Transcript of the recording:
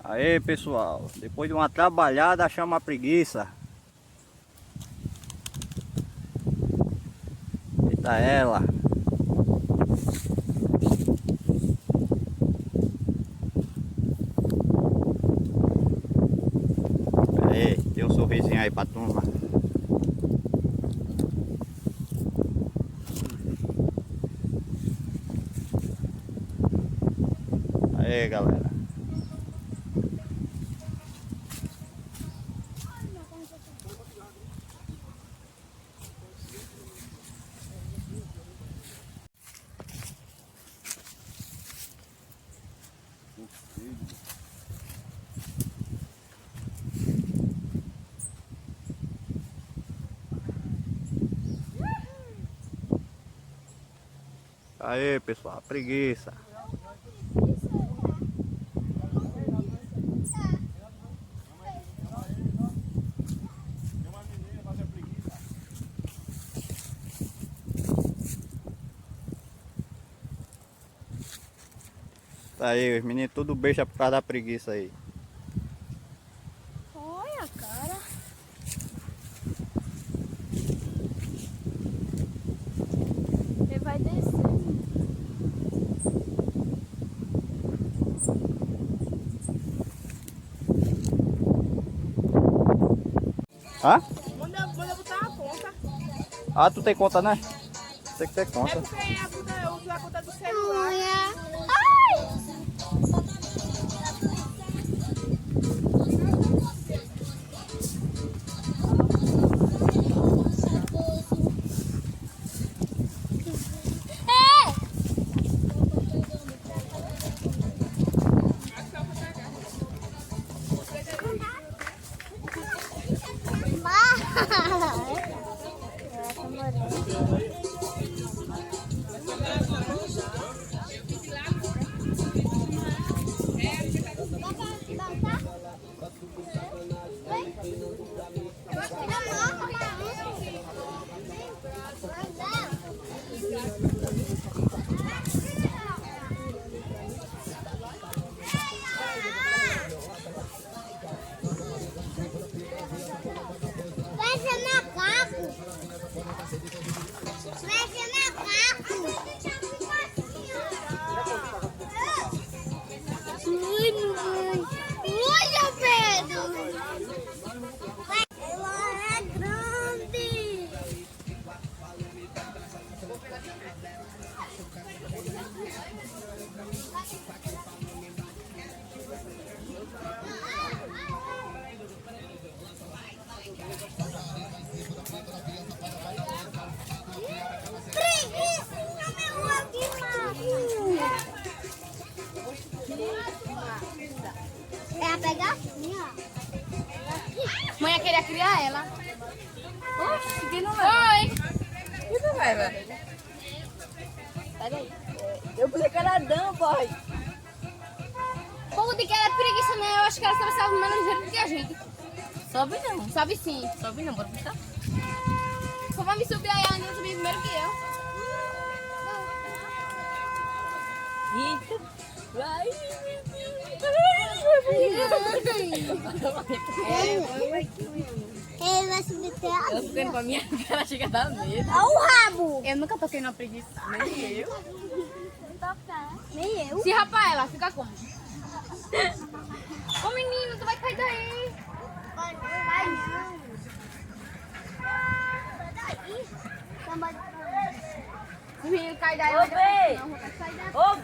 Aí pessoal, depois de uma trabalhada chama a preguiça. Eita ela. Aí, dê um sorrisinho aí pra turma. Aí galera. Aí pessoal, preguiça. Tá aí, os meninos tudo beixa por causa da preguiça aí. Olha a cara. Ele vai descer. Hã? Manda botar a conta. Ah, tu tem conta, né? Tem que ter conta. É porque eu uso a conta do celular. Vai ser macaco. Vai ser macaco. Ui, mamãe. Ui, meu Pedro. Ela é grande. Preguiça, meu aqui, é a pegacinha. Mãe queria criar ela. Oxe, que não é? Oi. Que não é, velho? Peraí. Eu pensei que era Dan, pai. O povo de que ela é preguiça, né? Eu acho que ela sabe salvar mais ligeiro do que a gente. Sobe não. Sobe sim. Sobe não, bora puxar. Só vai me subir aí, a André subir primeiro que eu. Eita. Vai, Ele vai subir até a eu tô ficando com a minha cara, chega a dar medo. Olha o rabo. Eu nunca toquei numa preguiça. Nem eu. Nem eu. Se rapar ela, fica como? Ô menino, tu vai cair daí. Vai não. O menino cai daí. Ô, Bê. Não, vou sair daí. Ô,